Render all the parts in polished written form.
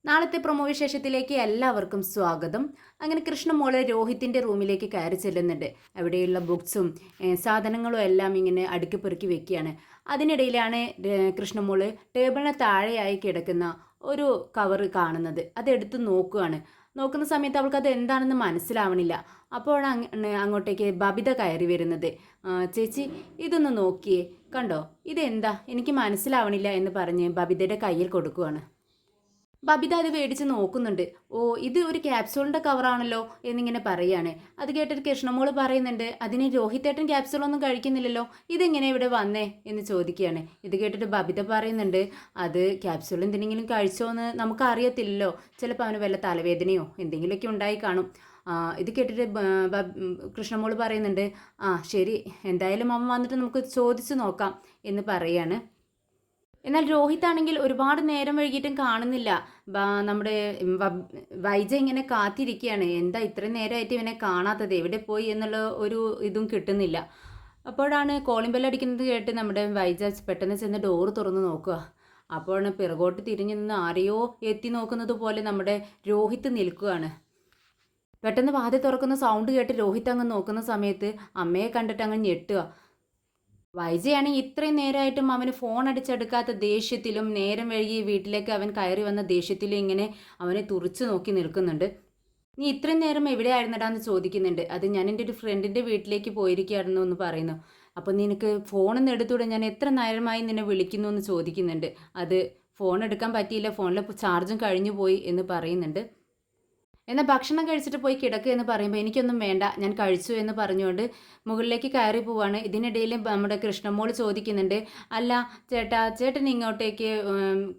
നാളത്തെ പ്രൊമോ വിശേഷത്തിലേക്ക് എല്ലാവർക്കും സ്വാഗതം. അങ്ങനെ കൃഷ്ണമോള് രോഹിത്തിൻ്റെ റൂമിലേക്ക് കയറി ചെല്ലുന്നുണ്ട്. അവിടെയുള്ള ബുക്സും സാധനങ്ങളും എല്ലാം ഇങ്ങനെ അടുക്കി പെറുക്കി വെക്കുകയാണ്. അതിനിടയിലാണ് കൃഷ്ണമോള് ടേബിളിന് താഴെയായി കിടക്കുന്ന ഒരു കവർ കാണുന്നത്. അതെടുത്ത് നോക്കുകയാണ്. നോക്കുന്ന സമയത്ത് അവൾക്ക് അത് എന്താണെന്ന് മനസ്സിലാവണില്ല. അപ്പോഴാണ് അങ്ങോട്ടേക്ക് ബബിത കയറി വരുന്നത്. ചേച്ചി ഇതൊന്ന് നോക്കിയേ, കണ്ടോ, ഇതെന്താ, എനിക്ക് മനസ്സിലാവണില്ല എന്ന് പറഞ്ഞ് ബബിതയുടെ കയ്യിൽ കൊടുക്കുകയാണ്. ബബിത അത് മേടിച്ച് നോക്കുന്നുണ്ട്. ഓ, ഇത് ഒരു ക്യാപ്സൂളിൻ്റെ കവറാണല്ലോ എന്നിങ്ങനെ പറയാണ്. അത് കേട്ടിട്ട് കൃഷ്ണമോള് പറയുന്നുണ്ട്, അതിന് രോഹിത്തേട്ടൻ ക്യാപ്സൂളൊന്നും കഴിക്കുന്നില്ലല്ലോ, ഇതെങ്ങനെ ഇവിടെ വന്നേ എന്ന് ചോദിക്കുകയാണ്. ഇത് കേട്ടിട്ട് ബബിത പറയുന്നുണ്ട്, അത് ക്യാപ്സൂൾ എന്തെങ്കിലും കഴിച്ചോ എന്ന് നമുക്കറിയത്തില്ലല്ലോ, ചിലപ്പോൾ അവന് വല്ല തലവേദനയോ എന്തെങ്കിലുമൊക്കെ ഉണ്ടായി കാണും. ഇത് കേട്ടിട്ട് കൃഷ്ണമോള് പറയുന്നുണ്ട്, ആ ശരി, എന്തായാലും അവൻ വന്നിട്ട് നമുക്ക് ചോദിച്ചു നോക്കാം എന്ന് പറയാണ്. എന്നാൽ രോഹിത് ആണെങ്കിൽ ഒരുപാട് നേരം വൈകിട്ടും കാണുന്നില്ല. നമ്മുടെ വൈജ ഇങ്ങനെ കാത്തിരിക്കുകയാണ്, എന്താ ഇത്രയും നേരമായിട്ട് ഇവനെ കാണാത്തത്, എവിടെ പോയി എന്നുള്ള ഒരു ഇതും കിട്ടുന്നില്ല. അപ്പോഴാണ് കോളിംഗ് ബെൽ അടിക്കുന്നത് കേട്ട് നമ്മുടെ വൈജ പെട്ടെന്ന് ചെന്ന് ഡോറ് തുറന്ന് നോക്കുക. അപ്പോഴാണ് പിറകോട്ട് തിരിഞ്ഞു നിന്ന് ആരെയോ എത്തി നോക്കുന്നത് പോലെ നമ്മുടെ രോഹിത് നിൽക്കുകയാണ്. പെട്ടെന്ന് വാതിൽ തുറക്കുന്ന സൗണ്ട് കേട്ട് രോഹിത് അങ്ങ് നോക്കുന്ന സമയത്ത് അമ്മയെ കണ്ടിട്ട് അങ്ങ് ഞെട്ടുക. വൈജയാണെങ്കിൽ ഇത്രയും നേരമായിട്ടും അവന് ഫോൺ അടിച്ചെടുക്കാത്ത ദേഷ്യത്തിലും നേരം വൈകി വീട്ടിലേക്ക് അവൻ കയറി വന്ന ദേഷ്യത്തിലും ഇങ്ങനെ അവനെ തുറിച്ചു നോക്കി നിൽക്കുന്നുണ്ട്. നീ ഇത്രയും നേരം എവിടെയായിരുന്നടാന്ന് ചോദിക്കുന്നുണ്ട്. അത് ഞാൻ എൻ്റെ ഒരു ഫ്രണ്ടിൻ്റെ വീട്ടിലേക്ക് പോയിരിക്കുകയായിരുന്നു എന്ന് പറയുന്നു. അപ്പോൾ നിനക്ക് ഫോണൊന്നും എടുത്തൂടെ, ഞാൻ എത്ര നേരമായി നിന്നെ വിളിക്കുന്നു എന്ന് ചോദിക്കുന്നുണ്ട്. അത് ഫോൺ എടുക്കാൻ പറ്റിയില്ല, ഫോണിൽ ചാർജും കഴിഞ്ഞു പോയി എന്ന് പറയുന്നുണ്ട്. എന്നാൽ ഭക്ഷണം കഴിച്ചിട്ട് പോയി കിടക്കുക എന്ന് പറയുമ്പോൾ എനിക്കൊന്നും വേണ്ട, ഞാൻ കഴിച്ചു എന്ന് പറഞ്ഞുകൊണ്ട് മുകളിലേക്ക് കയറി പോവാണ്. ഇതിനിടയിൽ നമ്മുടെ കൃഷ്ണമോൾ ചോദിക്കുന്നുണ്ട്, അല്ല ചേട്ടൻ ഇങ്ങോട്ടേക്ക്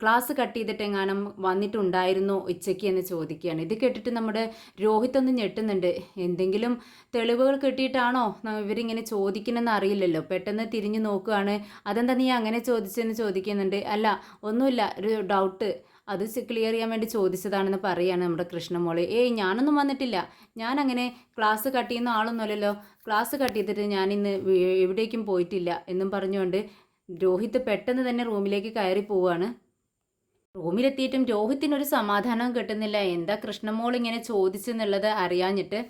ക്ലാസ് കട്ട് ചെയ്തിട്ടെങ്ങാനും വന്നിട്ടുണ്ടായിരുന്നോ ഉച്ചയ്ക്ക് എന്ന് ചോദിക്കുകയാണ്. ഇത് കേട്ടിട്ട് നമ്മുടെ രോഹിത് ഒന്ന് ഞെട്ടുന്നുണ്ട്. എന്തെങ്കിലും തെളിവുകൾ കിട്ടിയിട്ടാണോ ഇവരിങ്ങനെ ചോദിക്കണമെന്ന് അറിയില്ലല്ലോ. പെട്ടെന്ന് തിരിഞ്ഞു നോക്കുകയാണ്. അതെന്താ നീ അങ്ങനെ ചോദിച്ചെന്ന് ചോദിക്കുന്നുണ്ട്. അല്ല ഒന്നുമില്ല, ഒരു ഡൗട്ട്, അത് ക്ലിയർ ചെയ്യാൻ വേണ്ടി ചോദിച്ചതാണെന്ന് പറയുകയാണ് നമ്മുടെ കൃഷ്ണമോള്. ഏയ് ഞാനൊന്നും വന്നിട്ടില്ല, ഞാൻ അങ്ങനെ ക്ലാസ് കട്ട് ചെയ്യുന്ന ആളൊന്നുമല്ലല്ലോ, ക്ലാസ് കട്ട് ചെയ്തിട്ട് ഞാനിന്ന് എവിടേക്കും പോയിട്ടില്ല എന്നും പറഞ്ഞുകൊണ്ട് രോഹിത് പെട്ടെന്ന് തന്നെ റൂമിലേക്ക് കയറി പോവുകയാണ്. റൂമിലെത്തിയിട്ടും രോഹിത്തിനൊരു സമാധാനം കിട്ടുന്നില്ല. എന്താ കൃഷ്ണമോൾ ഇങ്ങനെ ചോദിച്ചെന്നുള്ളത് അറിയാഞ്ഞിട്ട്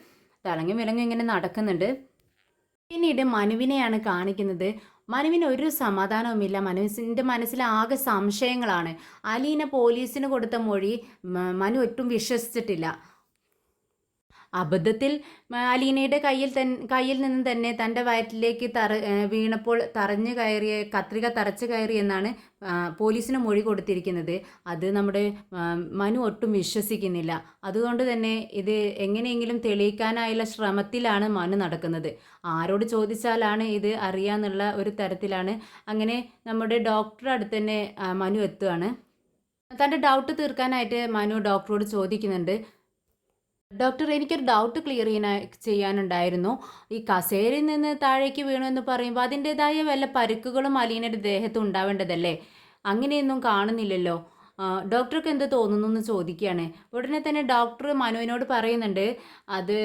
തലങ്ങി വിലങ്ങി ഇങ്ങനെ നടക്കുന്നുണ്ട്. പിന്നീട് മനുവിനെയാണ് കാണിക്കുന്നത്. മനുവിന് ഒരു സമാധാനവുമില്ല. മനുവിൻ്റെ മനസ്സിൽ ആകെ സംശയങ്ങളാണ്. അലീന പോലീസിന് കൊടുത്ത മൊഴി മനു ഒട്ടും വിശ്വസിച്ചിട്ടില്ല. അബദ്ധത്തിൽ അലീനയുടെ കയ്യിൽ നിന്നും തന്നെ തൻ്റെ വയറ്റിലേക്ക് വീണപ്പോൾ കത്രിക തറച്ചു കയറി എന്നാണ് പോലീസിന് മൊഴി കൊടുത്തിരിക്കുന്നത്. അത് നമ്മുടെ മനു ഒട്ടും വിശ്വസിക്കുന്നില്ല. അതുകൊണ്ട് തന്നെ ഇത് എങ്ങനെയെങ്കിലും തെളിയിക്കാനായുള്ള ശ്രമത്തിലാണ് മനു നടക്കുന്നത്. ആരോട് ചോദിച്ചാലാണ് ഇത് അറിയാന്നുള്ള ഒരു തരത്തിലാണ്. അങ്ങനെ നമ്മുടെ ഡോക്ടറുടെ അടുത്ത് തന്നെ മനു എത്തുകയാണ്. തൻ്റെ ഡൗട്ട് തീർക്കാനായിട്ട് മനു ഡോക്ടറോട് ചോദിക്കുന്നുണ്ട്, ഡോക്ടർ, എനിക്കൊരു ഡൗട്ട് ക്ലിയർ ചെയ്യാനുണ്ടായിരുന്നു. ഈ കസേരയിൽ നിന്ന് താഴേക്ക് വീണു എന്ന് പറയുമ്പോൾ അതിൻ്റെതായ വല്ല പരുക്കുകളും അലീനയുടെ ദേഹത്ത് ഉണ്ടാവേണ്ടതല്ലേ? അങ്ങനെയൊന്നും കാണുന്നില്ലല്ലോ. ഡോക്ടർക്ക് എന്ത് തോന്നുന്നു എന്ന് ചോദിക്കുകയാണ്. ഉടനെ തന്നെ ഡോക്ടർ മനുവിനോട് പറയുന്നുണ്ട്, അത്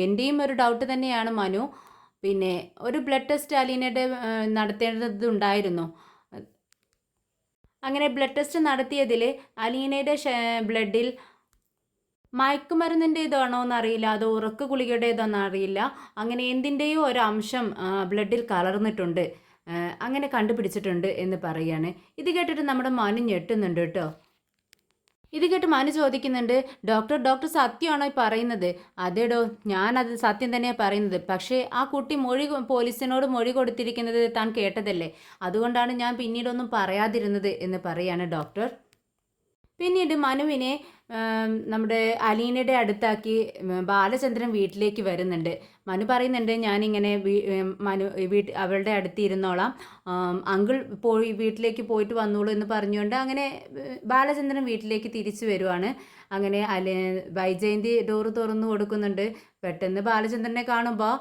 എൻ്റെയും ഒരു ഡൗട്ട് തന്നെയാണ് മനു. പിന്നെ ഒരു ബ്ലഡ് ടെസ്റ്റ് അലീനയുടെ നടത്തേണ്ടതുണ്ടായിരുന്നു. അങ്ങനെ ബ്ലഡ് ടെസ്റ്റ് നടത്തിയതിൽ അലീനയുടെ ബ്ലഡിൽ മയക്കുമരുന്നിൻ്റെ ഇതാണോ എന്നറിയില്ല, അതോ ഉറക്ക ഗുളികയുടേതാണെന്ന് അറിയില്ല, അങ്ങനെ എന്തിൻ്റെയോ ഒരു അംശം ബ്ലഡിൽ കലർന്നിട്ടുണ്ട്, അങ്ങനെ കണ്ടുപിടിച്ചിട്ടുണ്ട് എന്ന് പറയുകയാണ്. ഇത് കേട്ടിട്ട് നമ്മുടെ മനു ഞെട്ടുന്നുണ്ട് കേട്ടോ. ഇത് കേട്ട് മനു ചോദിക്കുന്നുണ്ട്, ഡോക്ടർ സത്യമാണോ ഈ പറയുന്നത്? അതേടോ, ഞാനത് സത്യം തന്നെയാണ് പറയുന്നത്. പക്ഷേ ആ കുട്ടി പോലീസിനോട് മൊഴി കൊടുത്തിരിക്കുന്നത് താൻ കേട്ടതല്ലേ, അതുകൊണ്ടാണ് ഞാൻ പിന്നീടൊന്നും പറയാതിരുന്നത് എന്ന് പറയാണ് ഡോക്ടർ. പിന്നീട് മനുവിനെ നമ്മുടെ അലീനയുടെ അടുത്താക്കി ബാലചന്ദ്രൻ വീട്ടിലേക്ക് വരുന്നുണ്ട്. മനു പറയുന്നുണ്ട്, ഞാനിങ്ങനെ അവളുടെ അടുത്ത് ഇരുന്നോളാം, അങ്കിൾ വീട്ടിലേക്ക് പോയിട്ട് വന്നോളൂ എന്ന് പറഞ്ഞുകൊണ്ട് അങ്ങനെ ബാലചന്ദ്രൻ വീട്ടിലേക്ക് തിരിച്ചു വരുവാണ്. അങ്ങനെ വൈജയന്തി ഡോറ് തുറന്നു കൊടുക്കുന്നുണ്ട്. പെട്ടെന്ന് ബാലചന്ദ്രനെ കാണുമ്പോൾ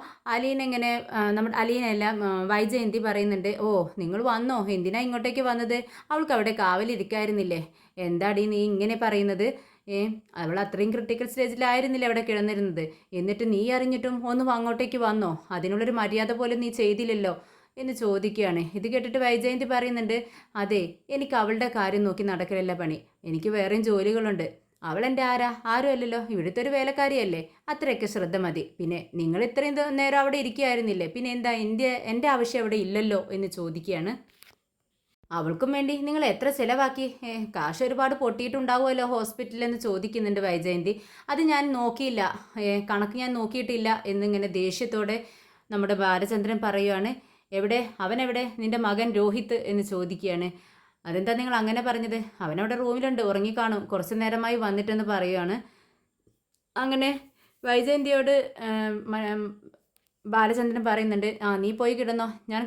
നമ്മുടെ അലീനയല്ല, വൈജയന്തി പറയുന്നുണ്ട്, ഓ നിങ്ങൾ വന്നോ, എന്തിനാ ഇങ്ങോട്ടേക്ക് വന്നത്? അവൾക്ക് അവിടെ കാവലിരിക്കായിരുന്നില്ലേ, എന്താടി നീ ഇങ്ങനെ പറയുന്നത്? അവൾ അത്രയും ക്രിട്ടിക്കൽ സ്റ്റേജിലായിരുന്നില്ല അവിടെ കിടന്നിരുന്നത്, എന്നിട്ട് നീ അറിഞ്ഞിട്ടും ഒന്ന് അങ്ങോട്ടേക്ക് വന്നോ? അതിനുള്ളൊരു മര്യാദ പോലും നീ ചെയ്തില്ലല്ലോ എന്ന് ചോദിക്കുകയാണ്. ഇത് കേട്ടിട്ട് വൈജയന്തി പറയുന്നുണ്ട്, അതെ, എനിക്ക് അവളുടെ കാര്യം നോക്കി നടക്കലല്ല പണി, എനിക്ക് വേറെയും ജോലികളുണ്ട്. അവൾ എൻ്റെ ആരും അല്ലല്ലോ, ഇവിടുത്തെ ഒരു വേലക്കാരിയല്ലേ, അത്രയൊക്കെ ശ്രദ്ധ മതി. പിന്നെ നിങ്ങൾ ഇത്രയും നേരം അവിടെ ഇരിക്കുകയായിരുന്നില്ലേ, പിന്നെ എന്താ എൻ്റെ ആവശ്യം അവിടെ ഇല്ലല്ലോ എന്ന് ചോദിക്കുകയാണ്. അവൾക്കും വേണ്ടി നിങ്ങൾ എത്ര ചിലവാക്കി, കാശ് ഒരുപാട് പൊട്ടിയിട്ടുണ്ടാവുമല്ലോ ഹോസ്പിറ്റലിൽ എന്ന് ചോദിക്കുന്നുണ്ട് വൈജയന്തി. അത് ഞാൻ നോക്കിയില്ല, കണക്ക് ഞാൻ നോക്കിയിട്ടില്ല എന്നിങ്ങനെ ദേഷ്യത്തോടെ നമ്മുടെ ബാലചന്ദ്രൻ പറയുവാണ്. അവനെവിടെ നിന്റെ മകൻ രോഹിത് എന്ന് ചോദിക്കുകയാണ്. അതെന്താ നിങ്ങൾ അങ്ങനെ പറഞ്ഞത്? അവനവിടെ റൂമിലുണ്ട്, ഉറങ്ങിക്കാണും, കുറച്ചു നേരമായി വന്നിട്ടെന്ന് പറയുകയാണ്. അങ്ങനെ വൈജയന്തിയോട് ബാലചന്ദ്രൻ പറയുന്നുണ്ട്, നീ പോയി കിടന്നോ, ഞാൻ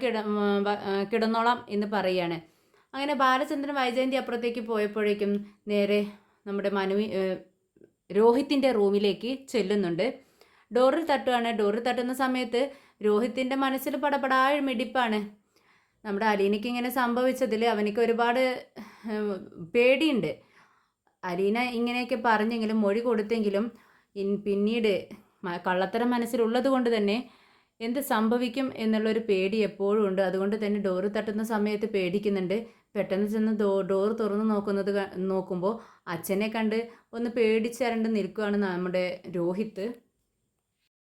കിടന്നോളാം എന്ന് പറയുകയാണ്. അങ്ങനെ ബാലചന്ദ്രൻ വൈജയന്തി അപ്പുറത്തേക്ക് പോയപ്പോഴേക്കും നേരെ നമ്മുടെ രോഹിത്തിൻ്റെ റൂമിലേക്ക് ചെല്ലുന്നുണ്ട്. ഡോറിൽ തട്ടുകയാണ്. ഡോറിൽ തട്ടുന്ന സമയത്ത് രോഹിത്തിൻ്റെ മനസ്സിൽ പടപടാ മിടിപ്പാണ്. നമ്മുടെ അലീനയ്ക്ക് ഇങ്ങനെ സംഭവിച്ചതിൽ അവനിക്ക് ഒരുപാട് പേടിയുണ്ട്. അലീന ഇങ്ങനെയൊക്കെ പറഞ്ഞെങ്കിലും മൊഴി കൊടുത്തെങ്കിലും പിന്നീട് കള്ളത്തരം മനസ്സിലുള്ളത് കൊണ്ട് തന്നെ എന്ത് സംഭവിക്കും എന്നുള്ളൊരു പേടി എപ്പോഴും ഉണ്ട്. അതുകൊണ്ട് തന്നെ ഡോറ് തട്ടുന്ന സമയത്ത് പേടിക്കുന്നുണ്ട്. പെട്ടെന്ന് ചെന്ന് ഡോർ തുറന്ന് നോക്കുമ്പോൾ അച്ഛനെ കണ്ട് ഒന്ന് പേടിച്ചരണ്ട് നിൽക്കുകയാണ് നമ്മുടെ രോഹിത്ത്.